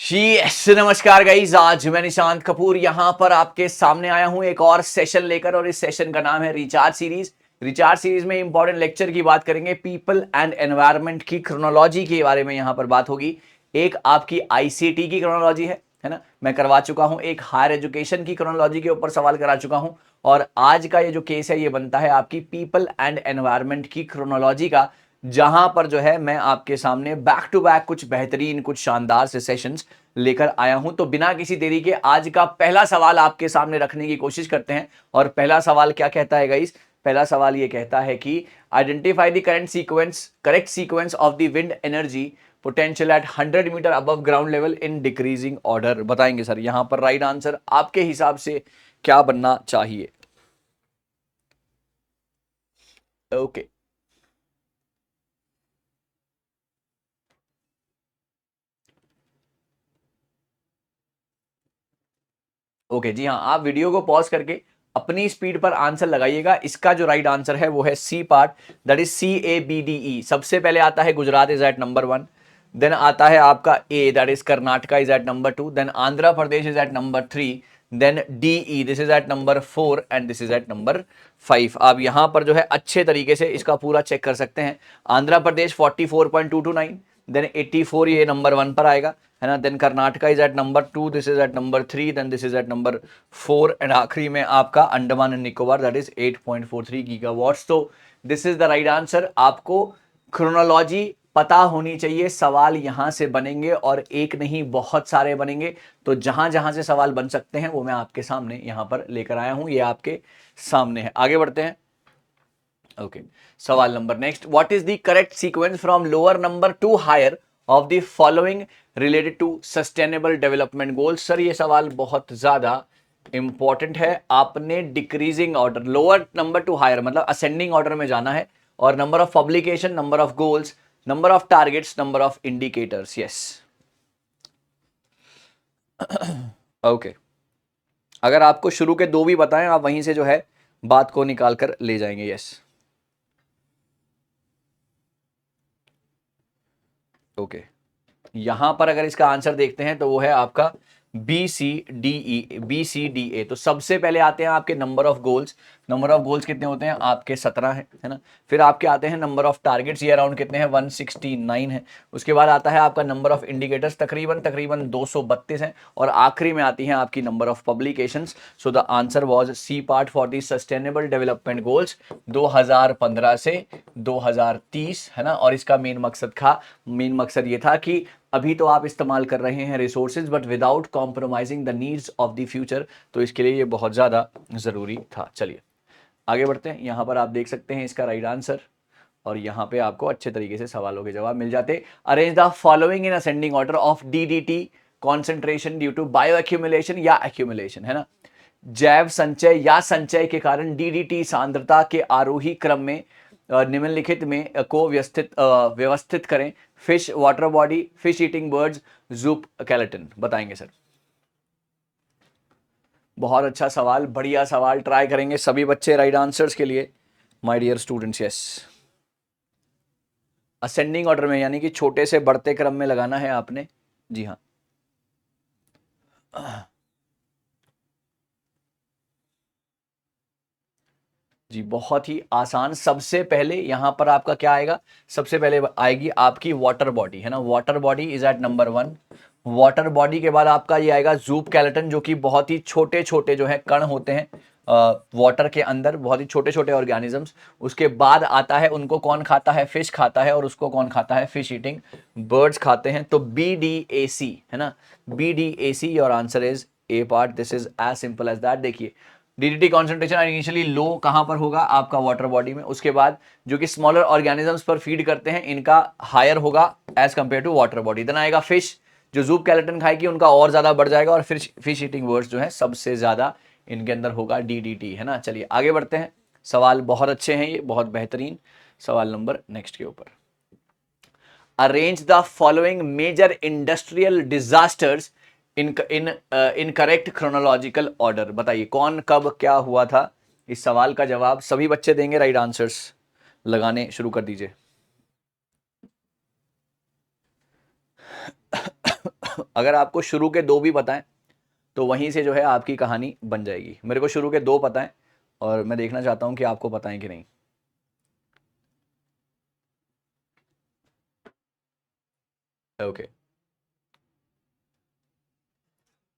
Yes नमस्कार guys, आज मैं निशांत कपूर यहां पर आपके सामने आया हूं एक और सेशन लेकर, और इस सेशन का नाम है रिचार्ज सीरीज। रिचार्ज सीरीज में इंपॉर्टेंट लेक्चर की बात करेंगे, पीपल एंड एनवायरनमेंट की क्रोनोलॉजी के बारे में यहां पर बात होगी। एक आपकी आईसीटी की क्रोनोलॉजी है ना, मैं करवा चुका हूं। एक हायर एजुकेशन की क्रोनोलॉजी के ऊपर सवाल करा चुका हूं, और आज का ये जो केस है ये बनता है आपकी पीपल एंड एनवायरनमेंट की क्रोनोलॉजी का, जहां पर जो है मैं आपके सामने बैक टू बैक कुछ बेहतरीन कुछ शानदार से सेशंस लेकर आया हूं। तो बिना किसी देरी के आज का पहला सवाल आपके सामने रखने की कोशिश करते हैं। और पहला सवाल क्या कहता है गाइस? पहला सवाल ये कहता है कि identify the correct sequence of the wind energy potential at 100 metre above ground level in decreasing order. बताएंगे सर यहां पर राइट आंसर आपके हिसाब से क्या बनना चाहिए? ओके ओके जी हाँ, आप वीडियो को पॉज करके अपनी स्पीड पर आंसर लगाइएगा। इसका जो राइट आंसर है वो है C part, that is CABDE। सबसे पहले आता है Gujarat is at number 1, then आता है आपका ए, that is Karnataka is at number 2, then Andhra Pradesh is at number 3, then DE this is at number 4 and this is at number 5। आप यहां पर जो है अच्छे तरीके से इसका पूरा चेक कर सकते हैं। आंध्र प्रदेश 44.229, देन 84 ये नंबर 1 पर आएगा, है ना। Then Karnataka is at number 2, this is at number 3, then this is at number 4, and आखिरी में आपका Andaman and Nicobar, that is 8.43 gigawatts. तो this is the right answer. आपको क्रोनोलॉजी पता होनी चाहिए। सवाल यहां से बनेंगे और एक नहीं बहुत सारे बनेंगे, तो जहां जहां से सवाल बन सकते हैं वो मैं आपके सामने यहां पर लेकर आया हूं। ये आपके सामने है। आगे बढ़ते हैं। ओके सवाल number next, what is the correct sequence from lower number to higher of the following related to sustainable development goals? Sir ये सवाल बहुत ज्यादा इंपॉर्टेंट है। आपने decreasing order, lower number to higher मतलब असेंडिंग ऑर्डर में जाना है, और number of publication, number of goals, number of targets, number of indicators. Yes okay, अगर आपको शुरू के दो भी बताएं, आप वहीं से जो है बात को निकाल कर ले जाएंगे। यस ओके, यहां पर अगर इसका आंसर देखते हैं तो वो है आपका BCDE। तो सबसे पहले आते हैं आपके number of goals. Number of goals कितने होते हैं आपके? 17 है ना। फिर आपके आते हैं नंबर ऑफ टारगेट्स, ये अराउंड कितने हैं? 169 है। उसके बाद आता है आपका नंबर ऑफ इंडिकेटर्स, तकरीबन तकरीबन 232 है। और आखिरी में आती हैं आपकी number of publications. So the answer was C part for the sustainable development goals 2015 से 2030, है ना। और इसका मेन मकसद ये था कि अभी तो आप इस्तेमाल कर रहे हैं resources, but without compromising the needs of the future. तो इसके लिए ये बहुत ज़्यादा ज़रूरी था। चलिए आगे बढ़ते हैं। यहाँ पर आप देख सकते हैं इसका राइट आंसर, और यहाँ पे आपको अच्छे तरीके से सवालों के जवाब मिल जाते। Arrange the following in ascending order of DDT concentration due to bio accumulation या एक्यूमुलेशन, है ना। जैव संचय या संचय के कारण DDT सांद्रता के आरोही क्रम में निम्नलिखित में को व्यवस्थित करें। Fish, water body, fish eating birds, zooplankton. बताएंगे सर। बहुत अच्छा सवाल, बढ़िया सवाल। ट्राई करेंगे सभी बच्चे राइट आंसर्स के लिए, my dear students. Yes, ascending order में यानी कि छोटे से बढ़ते क्रम में लगाना है आपने। जी हाँ, जी बहुत ही आसान। सबसे पहले यहां पर आपका क्या आएगा? सबसे पहले आएगी आपकी वाटर बॉडी, है ना। Water body is at number 1। Water body के बाद आपका ये आएगा जूप कैलेटन, जो कि बहुत ही छोटे छोटे जो है कण होते हैं वाटर के अंदर, बहुत ही छोटे छोटे ऑर्गेनिजम्स। उसके बाद आता है, उनको कौन खाता है? फिश खाता है। और उसको कौन खाता है? फिश ईटिंग बर्ड्स खाते हैं। तो BDAC, है ना, BDAC your answer is A part. This is as simple as that. देखिए DDT कॉन्सेंट्रेशन इनिशियली लो कहां पर होगा? आपका वाटर बॉडी में। उसके बाद जो कि स्मॉलर ऑर्गेनिजम्स पर फीड करते हैं, इनका हायर होगा as compare to water body. Then आएगा फिश, जो जूप कैलेटन खाएगी उनका और ज्यादा बढ़ जाएगा। और फिर फिश ईटिंग बर्ड्स जो है सबसे ज्यादा इनके अंदर होगा DDT, है ना। चलिए आगे बढ़ते हैं। सवाल बहुत अच्छे हैं, ये बहुत बेहतरीन सवाल नंबर नेक्स्ट के ऊपर। Arrange the following major industrial disasters in correct chronological order. बताइए कौन कब क्या हुआ था? इस सवाल का जवाब सभी बच्चे देंगे। राइट आंसर्स लगाने शुरू कर दीजिए। अगर आपको शुरू के 2 भी पता है तो वहीं से जो है आपकी कहानी बन जाएगी। मेरे को शुरू के 2 पता है और मैं देखना चाहता हूं कि आपको पता है कि नहीं। ओके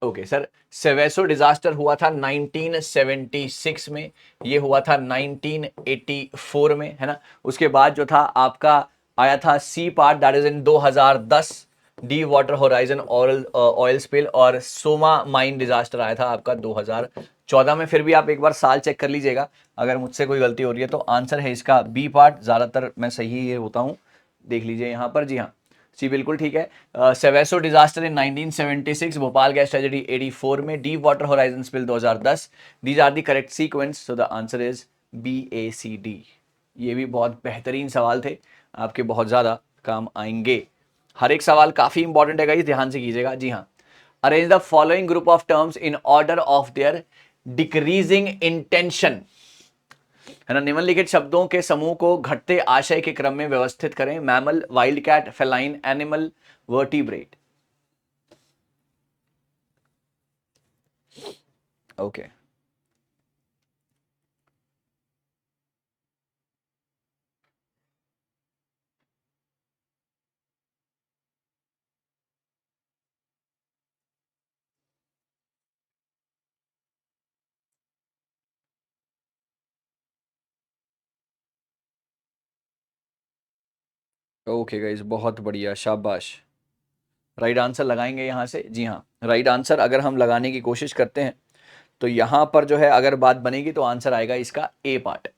ओके सर, सेवेसो डिजास्टर हुआ था 1976 में, ये हुआ था 1984 में, है ना। उसके बाद जो था आपका आया था C part, that is in 2010, the water horizon oil spill, और सोमा माइन डिजास्टर आया था आपका 2014 में। फिर भी आप एक बार साल चेक कर लीजिएगा, अगर मुझसे कोई गलती हो रही है तो आंसर है इसका बी पार्ट। ज्यादातर मैं सही ये होता हूँ, देख लीजिए यहाँ पर। जी हाँ जी बिल्कुल ठीक है। Seveso disaster in 1976, Bhopal gas tragedy 84 में, deep water horizon spill 2010। These are the correct sequence, so the answer is BACD। ये भी बहुत बेहतरीन सवाल थे, आपके बहुत ज्यादा काम आएंगे। हर एक सवाल काफी इंपॉर्टेंट है गाइस, ध्यान से कीजिएगा। जी हाँ, arrange the following group of terms in order of their decreasing intention, है ना। निम्नलिखित शब्दों के समूह को घटते आशय के क्रम में व्यवस्थित करें। Mammal, wild cat, feline, animal, vertebrate. Okay okay guys, बहुत बढ़िया, शाबाश। राइट आंसर लगाएंगे यहाँ से। जी हाँ, राइट आंसर अगर हम लगाने की कोशिश करते हैं तो यहाँ पर जो है अगर बात बनेगी तो आंसर आएगा इसका ए पार्ट।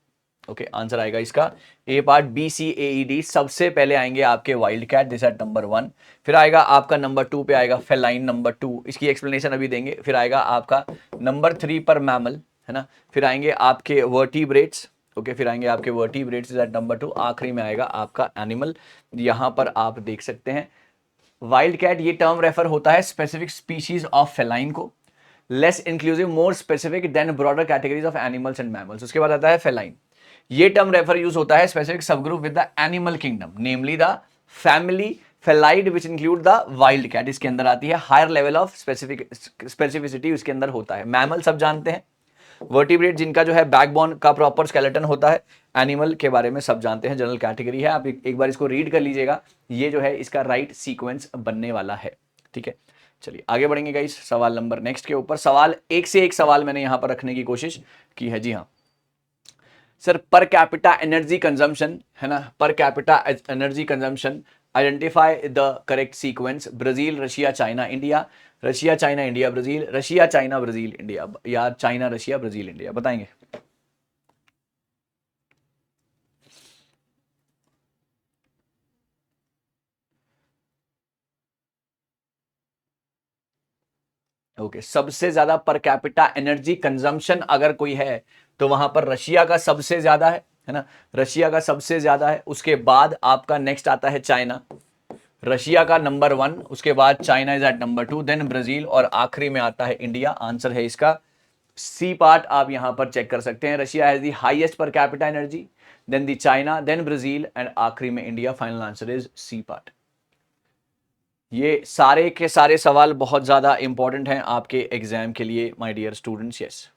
ओके आंसर आएगा इसका ए पार्ट, BCAED। सबसे पहले आएंगे आपके wild cat, this at number 1। फिर आएगा आपका नंबर 2 पे आएगा फेलाइन, नंबर 2, इसकी एक्सप्लेनेशन अभी देंगे। फिर आएगा आपका नंबर 3 पर मैमल, है ना। फिर आएंगे आपके वर्टिब्रेट्स। ओके फिर आएंगे आपके वर्टिब्रेट्स एट नंबर 2। आखिरी में आएगा आपका एनिमल। यहाँ पर आप देख सकते हैं वाइल्ड कैट, ये टर्म रेफर होता है स्पेसिफिक स्पीशीज ऑफ फेलाइन को, less inclusive, more specific than broader categories of animals and mammals. उसके बाद आता है फेलाइन, ये टर्म रेफर यूज होता है specific sub group with the animal kingdom, namely the family Felidae which include the wild cat. इसके अंदर आती है हायर लेवल ऑफ स्पेसिफिसिटी, उसके अंदर होता है। मैमल सब जानते हैं, वर्टिब्रेट जिनका जो है बैकबोन का प्रॉपर स्केलेटन होता है। एनिमल के बारे में सब जानते हैं, जनरल कैटेगरी है। आप एक बार इसको रीड कर लीजिएगा, ये जो है इसका राइट सीक्वेंस बनने वाला है। ठीक है, चलिए आगे बढ़ेंगे गाइस सवाल नंबर नेक्स्ट के ऊपर। सवाल एक से एक सवाल मैंने यहां पर रखने की कोशिश की है। जी हाँ सर, पर कैपिटा एनर्जी कंजम्पशन, है ना, पर capita energy consumption, identify the correct sequence. Brazil, Russia, China, India, Russia, China, India, Brazil, Russia, China, Brazil, India, या चाइना, रशिया, ब्राजील, इंडिया, बताएंगे। ओके सबसे ज्यादा पर कैपिटा एनर्जी कंजम्पशन अगर कोई है तो वहां पर रशिया का सबसे ज्यादा है ना, रशिया का सबसे ज्यादा है। उसके बाद आपका नेक्स्ट आता है चाइना, रशिया का नंबर 1, उसके बाद China is at number 2, then Brazil, और आखिरी में आता है इंडिया। आंसर है इसका सी पार्ट, आप यहां पर चेक कर सकते हैं। Russia has the highest per capita energy, then the China, then Brazil, and आखिरी में India. Final answer is C part. ये सारे के सारे सवाल बहुत ज्यादा इंपॉर्टेंट हैं आपके एग्जाम के लिए my dear students. Yes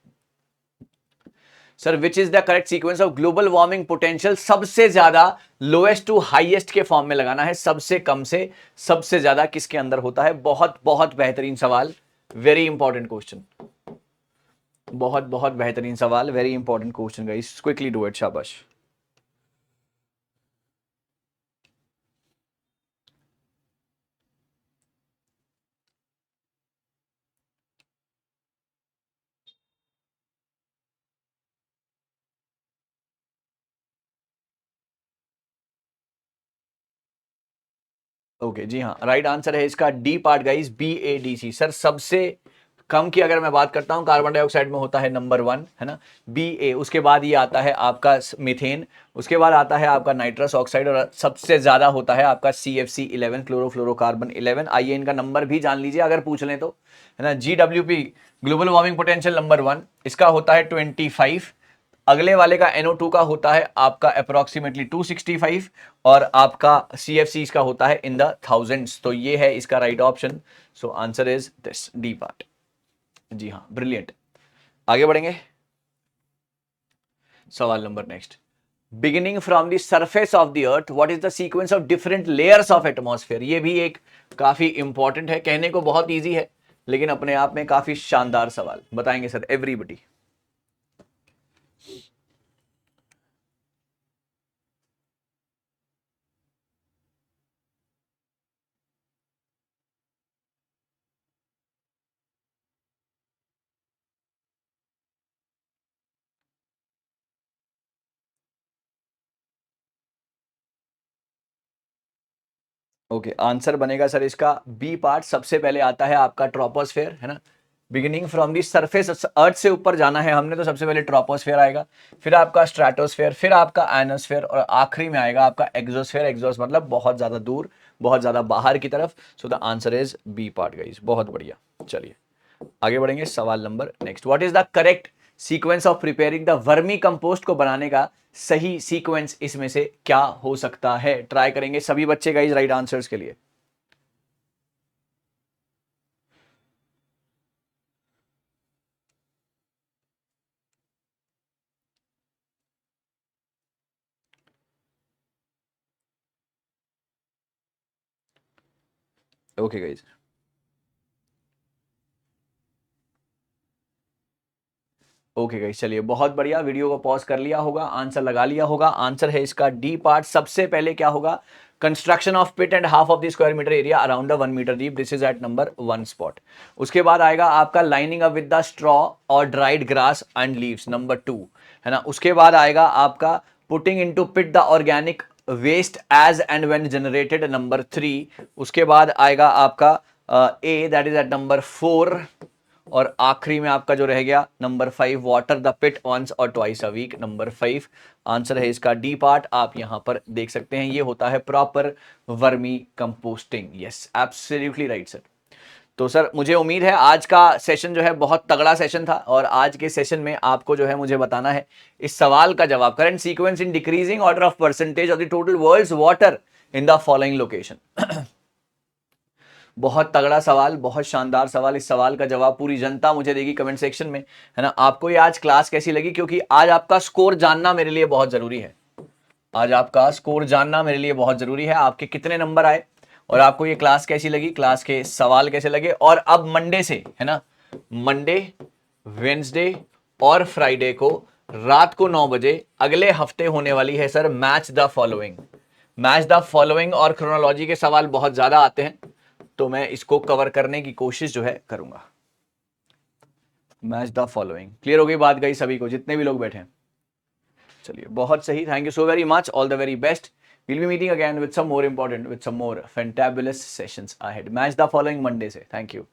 sir, which is the correct sequence of global warming potential. सबसे ज्यादा लोएस्ट टू हाईएस्ट के फॉर्म में लगाना है, सबसे कम से सबसे ज्यादा किसके अंदर होता है। बहुत बहुत बेहतरीन सवाल, वेरी इंपॉर्टेंट क्वेश्चन, बहुत बहुत बेहतरीन सवाल, very important question guys, quickly do it, शाबाश। ओके जी हाँ, राइट आंसर है इसका D part guys, BADC। Sir सबसे कम की अगर मैं बात करता हूं, कार्बन डाइऑक्साइड में होता है नंबर 1, है ना, BA। उसके बाद ये आता है आपका मीथेन, उसके बाद आता है आपका नाइट्रस ऑक्साइड, और सबसे ज्यादा होता है आपका CFC11, क्लोरोफ्लोरोकार्बन 11। आइए इनका नंबर भी जान लीजिए अगर पूछ लें तो, है ना। GWP, global warming potential number 1, इसका होता है 25। अगले वाले का NO2 का होता है आपका अप्रोक्सीमेटली 265 और आपका CFCs का होता है इन द थाउजेंड्स। तो ये है इसका right option. So answer is this D part. जी हाँ, ब्रिलियंट। आगे बढ़ेंगे, सवाल number next. Beginning from the surface of the earth what is the sequence of different layers of atmosphere. ये भी एक काफी इंपॉर्टेंट है, कहने को बहुत इजी है लेकिन अपने आप में काफी शानदार सवाल। बताएंगे सर एवरीबडी। ओके, आंसर बनेगा सर इसका बी पार्ट। सबसे पहले आता है आपका ट्रोपोस्फेयर, है ना। बिगिनिंग फ्रॉम दी सरफेस, अर्थ से ऊपर जाना है हमने तो सबसे पहले ट्रोपोस्फेयर आएगा, फिर आपका स्ट्रेटोस्फेयर, फिर आपका एनोस्फेयर और आखिरी में आएगा आपका एक्सोस्फेयर। एक्सोस मतलब बहुत ज्यादा दूर, बहुत ज्यादा बाहर की तरफ। So the answer is B part guys. बहुत बढ़िया, चलिए आगे बढ़ेंगे। सवाल number next. What is the correct sequence of preparing the vermicompost को बनाने का सही सीक्वेंस इसमें से क्या हो सकता है। ट्राई करेंगे सभी बच्चे गाइस राइट आंसर्स के लिए। ओके गाइस, ओके गाइस, चलिए बहुत बढ़िया। वीडियो को पॉज कर लिया होगा, आंसर लगा लिया होगा। आंसर है इसका डी पार्ट। सबसे पहले क्या होगा, construction of pit and half of the square metre area around the 1 metre deep, this is at number 1 spot. उसके बाद आएगा आपका lining up with the straw और dried grass and leaves, number 2, है ना। उसके बाद आएगा आपका putting into pit the organic waste as and when generated, number 3। उसके बाद आएगा आपका ए, दैट इज एट नंबर 4। और आखिरी में आपका जो रह गया number 5, water the pit once और twice a week, number 5। Answer है इसका डी पार्ट। आप यहां पर देख सकते हैं, ये होता है proper vermi composting. Yes, absolutely right sir. तो सर मुझे उम्मीद है आज का सेशन जो है बहुत तगड़ा सेशन था और आज के सेशन में आपको जो है मुझे बताना है इस सवाल का जवाब, current sequence in decreasing order of percentage of the total world's water in the following location. बहुत तगड़ा सवाल, बहुत शानदार सवाल। इस सवाल का जवाब पूरी जनता मुझे देगी कमेंट सेक्शन में, है ना। आपको ये आज क्लास कैसी लगी, क्योंकि आज आपका स्कोर जानना मेरे लिए बहुत जरूरी है। आज आपका स्कोर जानना मेरे लिए बहुत जरूरी है, आपके कितने नंबर आए और आपको ये क्लास कैसी लगी, क्लास के सवाल कैसे लगे। और अब मंडे से, है ना, मंडे, वेंसडे और फ्राइडे को रात को 9 बजे अगले हफ्ते होने वाली है sir match the following. Match the following और क्रोनोलॉजी के सवाल बहुत ज्यादा आते हैं, तो मैं इसको कवर करने की कोशिश जो है करूंगा। मैच द फॉलोइंग, क्लियर हो गई बात गई सभी को, जितने भी लोग बैठे हैं। चलिए बहुत सही, thank you so very much, all the very best. Will be meeting again with some more important, with some more fantabulous sessions ahead. Match the following Monday से, थैंक यू।